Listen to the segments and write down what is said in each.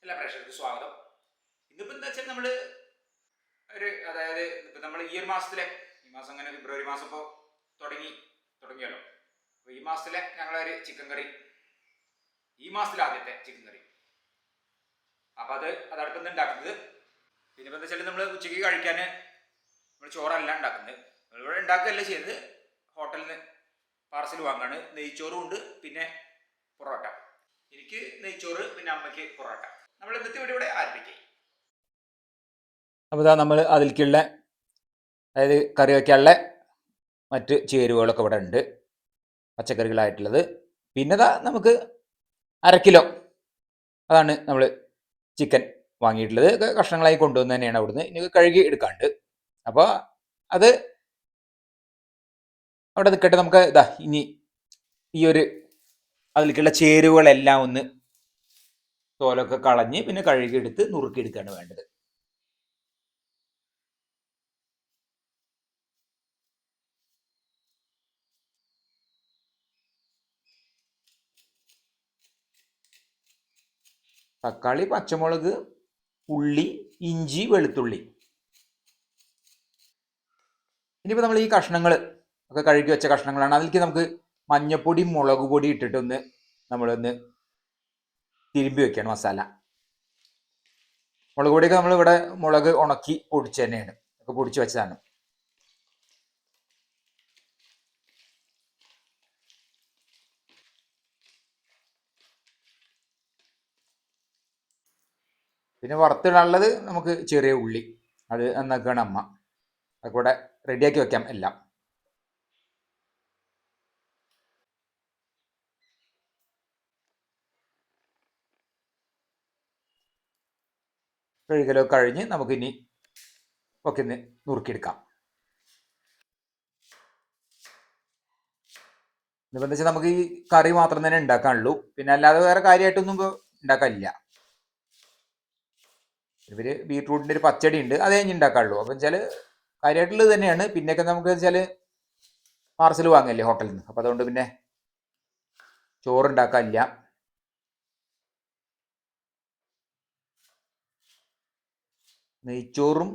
എല്ലാ പ്രേക്ഷകർക്കും സ്വാഗതം. ഇന്നിപ്പോൾ എന്താ വെച്ചാൽ നമ്മൾ അതായത് ഇപ്പം നമ്മൾ ഈ മാസം അങ്ങനെ ഫെബ്രുവരി മാസം ഇപ്പോൾ തുടങ്ങിയല്ലോ. അപ്പോൾ ഈ മാസത്തിലെ ഞങ്ങളൊരു ചിക്കൻ കറി, ഈ മാസത്തിലെ ആദ്യത്തെ ചിക്കൻ കറി. അപ്പോൾ അതടുപ്പം ഉണ്ടാക്കുന്നത്. പിന്നെ എന്താ വെച്ചാൽ നമ്മൾ ഉച്ചയ്ക്ക് കഴിക്കാൻ നമ്മൾ ചോറല്ല ഉണ്ടാക്കുന്നത്, നമ്മളിവിടെ ഉണ്ടാക്കുകയല്ല ചെയ്യുന്നത്, ഹോട്ടലിൽ നിന്ന് പാർസൽ വാങ്ങാണ്. നെയ്ച്ചോറും ഉണ്ട്, പിന്നെ പൊറോട്ട. എനിക്ക് നെയ്ച്ചോറ്, പിന്നെ അമ്മയ്ക്ക് പൊറോട്ട. നമ്മൾ ഇന്നത്തെ വീഡിയോ ഇവിടെ ആരംഭിക്കും. അപ്പോൾ ഇതാ നമ്മൾ അതിലേക്കുള്ള, അതായത് കറി വയ്ക്കാനുള്ള മറ്റ് ചേരുവകളൊക്കെ ഇവിടെ ഉണ്ട്, പച്ചക്കറികളായിട്ടുള്ളത്. പിന്നെ നമുക്ക് 1/2 കിലോ അതാണ് നമ്മൾ ചിക്കൻ വാങ്ങിയിട്ടുള്ളത്. കഷ്ണങ്ങളായി കൊണ്ടുവന്ന് തന്നെയാണ് അവിടുന്ന്. ഇനി കഴുകി എടുക്കാണ്ട്. അപ്പോൾ അത് അവിടെ നിൽക്കട്ടെ. നമുക്ക് ഇനി ഈ അതിലേക്കുള്ള ചേരുവകളെല്ലാം ഒന്ന് തോലൊക്കെ കളഞ്ഞ് പിന്നെ കഴുകിയെടുത്ത് നുറുക്കിയെടുക്കുകയാണ് വേണ്ടത്. തക്കാളി, പച്ചമുളക്, ഉള്ളി, ഇഞ്ചി, വെളുത്തുള്ളി. ഇനിയിപ്പോൾ നമ്മൾ ഈ കഷ്ണങ്ങൾ ഒക്കെ കഴുകി വെച്ച കഷ്ണങ്ങളാണ്. അതിലേക്ക് നമുക്ക് മഞ്ഞപ്പൊടി, മുളക് പൊടി ഇട്ടിട്ടൊന്ന് നമ്മളൊന്ന് തിരുമ്പി വെക്കണം മസാല. മുളക് പൊടിയൊക്കെ നമ്മളിവിടെ മുളക് ഉണക്കി പൊടിച്ച് തന്നെയാണ്, ഒക്കെ പൊടിച്ച് വെച്ചതാണ്. പിന്നെ വറുത്തിടാനുള്ളത് നമുക്ക് ചെറിയ ഉള്ളി, അത് നന്നാക്കുകയാണ് അമ്മ. അതൊക്കെ ഇവിടെ റെഡിയാക്കി വെക്കാം എല്ലാം. കഴുകലൊക്കെ കഴിഞ്ഞ് നമുക്കിനി ഒക്കെ ഒന്ന് നുറുക്കിയെടുക്കാം. ഇന്നിപ്പോൾ എന്താ വെച്ചാൽ നമുക്ക് ഈ കറി മാത്രം തന്നെ ഉണ്ടാക്കാനുള്ളൂ, പിന്നെ അല്ലാതെ വേറെ കാര്യമായിട്ടൊന്നും ഇപ്പോൾ ഉണ്ടാക്കാനില്ല. ഇവർ ബീട്രൂട്ടിൻ്റെ ഒരു പച്ചടി ഉണ്ട്, അത് കഴിഞ്ഞ് ഉണ്ടാക്കാനുള്ളൂ. അപ്പം വെച്ചാൽ കാര്യമായിട്ടുള്ളത് തന്നെയാണ്. പിന്നെയൊക്കെ നമുക്ക് വെച്ചാൽ പാർസൽ വാങ്ങല്ലേ ഹോട്ടലിൽ നിന്ന്. അപ്പം അതുകൊണ്ട് പിന്നെ ചോറുണ്ടാക്കാനില്ല. നെയ്ച്ചോറും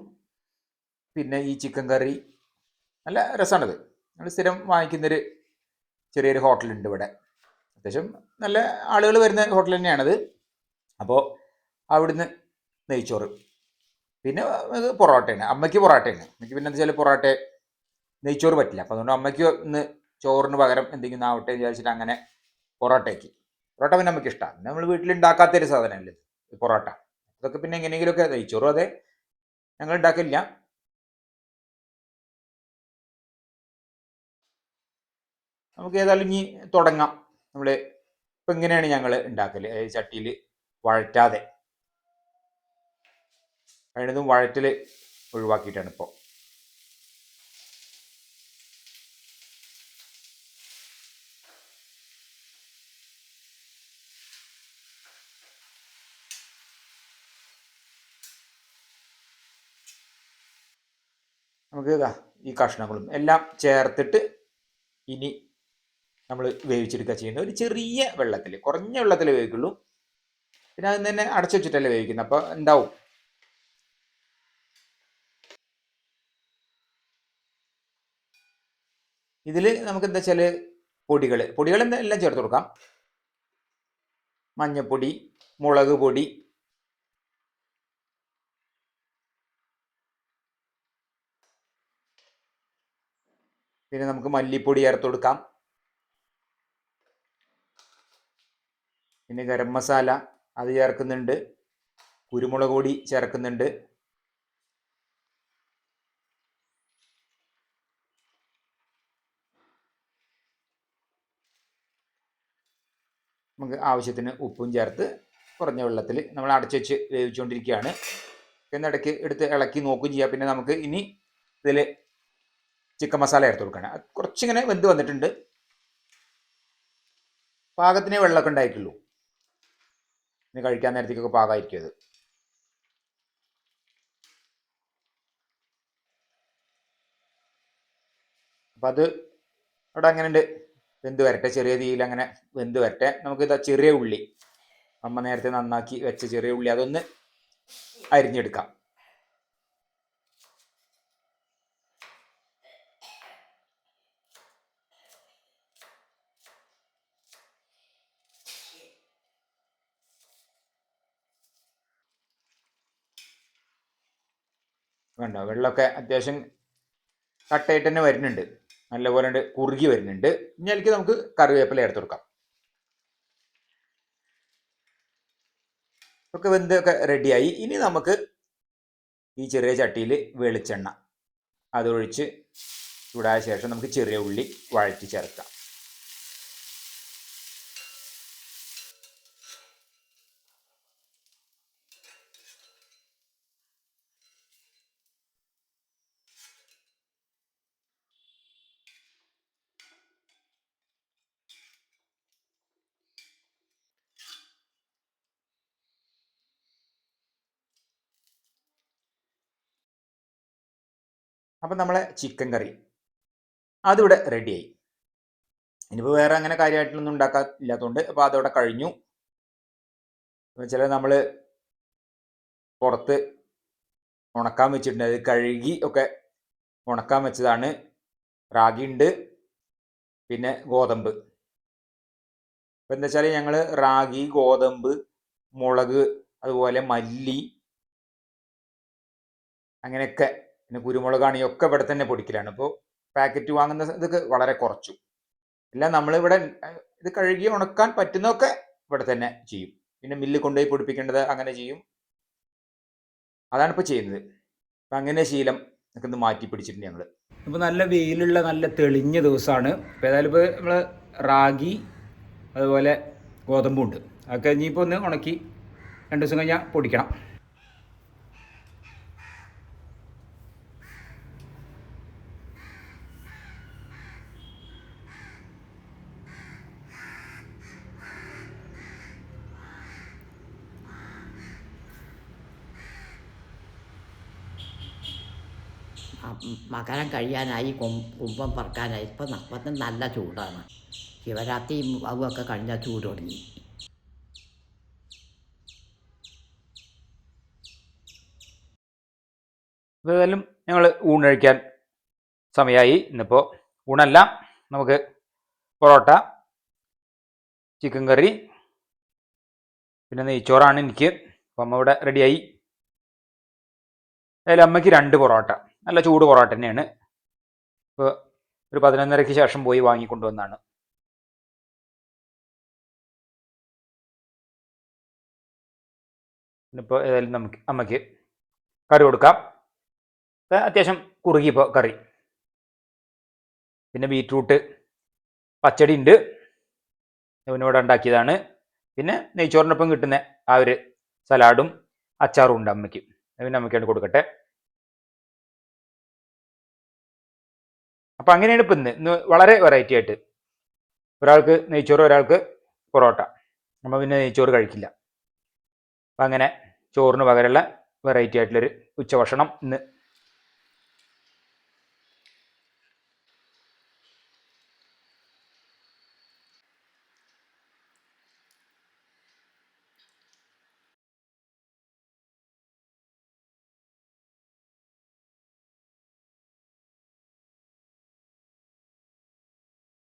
പിന്നെ ഈ ചിക്കൻ കറി നല്ല രസമാണത്. നമ്മൾ സ്ഥിരം വാങ്ങിക്കുന്നൊരു ചെറിയൊരു ഹോട്ടലുണ്ട് ഇവിടെ. അത്യാവശ്യം നല്ല ആളുകൾ വരുന്ന ഹോട്ടൽ തന്നെയാണത്. അപ്പോൾ അവിടുന്ന് നെയ്ച്ചോറ്, പിന്നെ പൊറോട്ടയാണ്. അമ്മയ്ക്ക് പൊറോട്ടയാണ്. അമ്മയ്ക്ക് പിന്നെ എന്താ വെച്ചാൽ നെയ്ച്ചോറ് പറ്റില്ല. അപ്പോൾ അതുകൊണ്ട് അമ്മയ്ക്ക് ഇന്ന് ചോറിന് പകരം എന്തെങ്കിലും ആവട്ടെ വിചാരിച്ചിട്ട് അങ്ങനെ പൊറോട്ടയ്ക്ക്. പൊറോട്ട പിന്നെ നമുക്ക് ഇഷ്ടമാണ്. പിന്നെ നമ്മൾ വീട്ടിലുണ്ടാക്കാത്തൊരു സാധനമല്ലേ പൊറോട്ട. അതൊക്കെ പിന്നെ എങ്ങനെയെങ്കിലുമൊക്കെ. നെയ്ച്ചോറും അതെ, ഞങ്ങൾ ഉണ്ടാക്കില്ല. നമുക്ക് ഏതായാലും ഇനി തുടങ്ങാം. നമ്മൾ ഇപ്പം ഇങ്ങനെയാണ് ഞങ്ങൾ ഉണ്ടാക്കൽ, ചട്ടിയിൽ വഴറ്റാതെ. കഴിയുന്നതും വഴറ്റൽ ഒഴിവാക്കിയിട്ടാണ് ഇപ്പോൾ. നമുക്ക് ഈ കഷ്ണങ്ങളും എല്ലാം ചേർത്തിട്ട് ഇനി നമ്മൾ വേവിച്ചെടുക്കുക ചെയ്യുന്നത്. ഒരു ചെറിയ വെള്ളത്തിൽ, കുറഞ്ഞ വെള്ളത്തിൽ വേവിക്കുള്ളൂ. പിന്നെ അതിന് തന്നെ അടച്ചു വെച്ചിട്ടല്ലേ വേവിക്കുന്നത്, അപ്പോൾ ഉണ്ടാവും. ഇതിൽ നമുക്ക് എന്താ വെച്ചാൽ പൊടികൾ എല്ലാം ചേർത്ത് കൊടുക്കാം. മഞ്ഞപ്പൊടി, മുളക് പൊടി, പിന്നെ നമുക്ക് മല്ലിപ്പൊടി ചേർത്ത് കൊടുക്കാം. പിന്നെ ഗരം മസാല അത് ചേർക്കുന്നുണ്ട്, കുരുമുളക് പൊടി ചേർക്കുന്നുണ്ട്. നമുക്ക് ആവശ്യത്തിന് ഉപ്പും ചേർത്ത് കുറഞ്ഞ വെള്ളത്തിൽ നമ്മൾ അടച്ചു വെച്ച് വേവിച്ചുകൊണ്ടിരിക്കുകയാണ്. എന്നിടയ്ക്ക് എടുത്ത് ഇളക്കി നോക്കുകയും ചെയ്യാം. പിന്നെ നമുക്ക് ഇനി ഇതിൽ ചിക്കൻ മസാല ചേർത്ത് കൊടുക്കണം. കുറച്ചിങ്ങനെ വെന്ത് വന്നിട്ടുണ്ട്, പാകത്തിനേ വെള്ളമൊക്കെ ഉണ്ടായിട്ടുള്ളൂ. ഇനി കഴിക്കാൻ നേരത്തേക്കൊക്കെ പാകമായിരിക്കും അത്. അപ്പം അത് അവിടെ അങ്ങനെ ഉണ്ട്, വെന്ത് വരട്ടെ. ചെറിയ തീയിൽ അങ്ങനെ വെന്ത് വരട്ടെ. നമുക്ക് ചെറിയ ഉള്ളി അമ്മ നേരത്തെ നന്നാക്കി വെച്ച ചെറിയ ഉള്ളി അതൊന്ന് അരിഞ്ഞെടുക്കാം. വേണ്ട, വെള്ളമൊക്കെ അത്യാവശ്യം കട്ടയായിട്ട് തന്നെ വരുന്നുണ്ട്, നല്ലപോലെ കുറുകി വരുന്നുണ്ട്. ഇനി അതിലേക്ക് നമുക്ക് കറിവേപ്പില ചേർത്ത് കൊടുക്കാം. ഒക്കെ വെന്തൊക്കെ റെഡിയായി. ഇനി നമുക്ക് ഈ ചെറിയ ചട്ടിയിൽ വെളിച്ചെണ്ണ അതൊഴിച്ച് ചൂടായ ശേഷം നമുക്ക് ചെറിയ ഉള്ളി വഴറ്റി ചേർക്കാം. അപ്പം നമ്മളെ ചിക്കൻ കറി അതിവിടെ റെഡിയായി. ഇനിയിപ്പോൾ വേറെ അങ്ങനെ കാര്യമായിട്ടൊന്നും ഉണ്ടാക്കാൻ ഇല്ലാത്തതുകൊണ്ട് അപ്പോൾ അതവിടെ കഴിഞ്ഞു. ചില നമ്മൾ പുറത്ത് ഉണക്കാൻ വെച്ചിട്ടുണ്ട്, അത് കഴുകി ഒക്കെ ഉണക്കാൻ വെച്ചതാണ്. റാഗി ഉണ്ട്, പിന്നെ ഗോതമ്പ്. ഇപ്പം എന്താ വെച്ചാൽ ഞങ്ങൾ റാഗി, ഗോതമ്പ്, മുളക്, അതുപോലെ മല്ലി, അങ്ങനെയൊക്കെ, പിന്നെ കുരുമുളകാണ് ഒക്കെ ഇവിടെ തന്നെ പൊടിക്കലാണ്. ഇപ്പോൾ പാക്കറ്റ് വാങ്ങുന്ന ഇതൊക്കെ വളരെ കുറച്ചു. എല്ലാം നമ്മളിവിടെ ഇത് കഴുകി ഉണക്കാൻ പറ്റുന്നതൊക്കെ ഇവിടെ തന്നെ ചെയ്യും. പിന്നെ മില്ല് കൊണ്ടുപോയി പൊടിപ്പിക്കേണ്ടത് അങ്ങനെ ചെയ്യും. അതാണ് ഇപ്പോൾ ചെയ്യുന്നത്. അപ്പം അങ്ങനെ ശീലം ഒക്കെ ഒന്ന് മാറ്റി പിടിച്ചിട്ടുണ്ട് ഞങ്ങൾ. ഇപ്പോൾ നല്ല വെയിലുള്ള നല്ല തെളിഞ്ഞ ദിവസമാണ്. ഇപ്പോൾ ഏതായാലും ഇപ്പോൾ നമ്മൾ റാഗി അതുപോലെ ഗോതമ്പുണ്ട്, അതൊക്കെ ഇനിയിപ്പോൾ ഒന്ന് ഉണക്കി 2 ദിവസം കഴിഞ്ഞാൽ പൊടിക്കണം. മകരം കഴിയാനായി, കുംഭം പറക്കാനായി. ഇപ്പം നല്ല ചൂടാണ്. ശിവരാത്രി അവൊക്കെ കഴിഞ്ഞാൽ ചൂട് തുടങ്ങി. ഏതായാലും ഞങ്ങൾ ഊണ് കഴിക്കാൻ സമയമായി. ഇന്നിപ്പോൾ ഊണല്ല, നമുക്ക് പൊറോട്ട, ചിക്കൻ കറി, പിന്നെ നെയ്ച്ചോറാണ് എനിക്ക്. അപ്പം അമ്മ ഇവിടെ റെഡിയായി. അതിൽ അമ്മയ്ക്ക് 2 പൊറോട്ട, നല്ല ചൂട് പൊറോട്ട തന്നെയാണ്. ഇപ്പോൾ ഒരു 11:30-ക്ക് ശേഷം പോയി വാങ്ങിക്കൊണ്ടുവന്നാണ്. ഇന്നിപ്പോൾ ഏതായാലും നമുക്ക് അമ്മയ്ക്ക് കറി കൊടുക്കാം. അത്യാവശ്യം കുറുകി ഇപ്പോൾ കറി. പിന്നെ ബീറ്റ്റൂട്ട് പച്ചടി ഉണ്ട്, ഇവിടെ ഉണ്ടാക്കിയതാണ്. പിന്നെ നെയ്ച്ചോറിനൊപ്പം കിട്ടുന്ന ആ ഒരു സലാഡും അച്ചാറും ഉണ്ട് അമ്മയ്ക്ക്. പിന്നെ അമ്മയ്ക്കായിട്ട് കൊടുക്കട്ടെ. അപ്പം അങ്ങനെയാണ് ഇപ്പം ഇന്ന് വളരെ വെറൈറ്റി ആയിട്ട്, ഒരാൾക്ക് നെയ്ച്ചോറ്, ഒരാൾക്ക് പൊറോട്ട. നമ്മൾ പിന്നെ നെയ്ച്ചോറ് കഴിക്കില്ല. അപ്പം അങ്ങനെ ചോറിന് പകരമുള്ള വെറൈറ്റി ആയിട്ടുള്ളൊരു ഉച്ചഭക്ഷണം ഇന്ന്.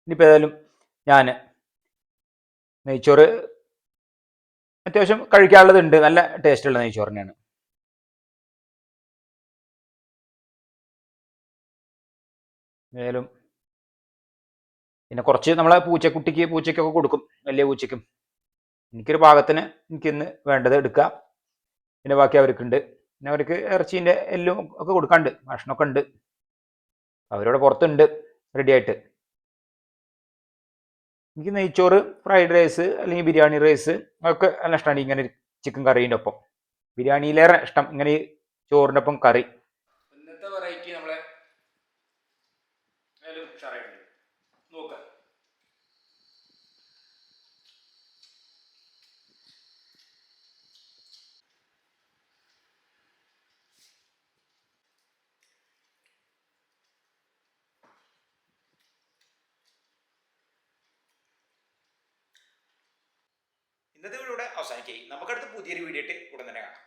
ഇനിയിപ്പോൾ ഏതായാലും ഞാൻ നെയ്ച്ചോറ് അത്യാവശ്യം കഴിക്കാനുള്ളതുണ്ട്, നല്ല ടേസ്റ്റുള്ള നെയ്ച്ചോറ് തന്നെയാണ്. ഏതായാലും പിന്നെ കുറച്ച് നമ്മളെ പൂച്ചയ്ക്കൊക്കെ കൊടുക്കും, വലിയ പൂച്ചയ്ക്കും. എനിക്കൊരു പാകത്തിന് എനിക്കിന്ന് വേണ്ടത് എടുക്കാം. പിന്നെ ബാക്കി അവർക്കുണ്ട്. പിന്നെ അവർക്ക് ഇറച്ചീൻ്റെ എല്ലും ഒക്കെ കൊടുക്കാണ്ട്, ഭക്ഷണമൊക്കെ ഉണ്ട്. അവരവിടെ പുറത്തുണ്ട് റെഡി ആയിട്ട്. എനിക്ക് നെയ്ച്ചോറ്, ഫ്രൈഡ് റൈസ് അല്ലെങ്കിൽ ബിരിയാണി റൈസ് അതൊക്കെ നല്ല ഇഷ്ടമാണ്. ഇങ്ങനെ ചിക്കൻ കറീൻ്റെ ഒപ്പം, ബിരിയാണിയിലേറെ ഇഷ്ടം ഇങ്ങനെ ഈ ചോറിൻ്റെ ഒപ്പം കറി. ഇന്നത്തെ വെറൈറ്റി നമ്മളെ ഉഷാറായിട്ടുണ്ട്, നോക്കാം. ഇന്നത്തെ വീഡിയോ ഇവിടെ അവസാനിക്കുകയും നമുക്കടുത്ത് പുതിയൊരു വീഡിയോ ഇട്ട് ഉടൻ തന്നെ കാണാം.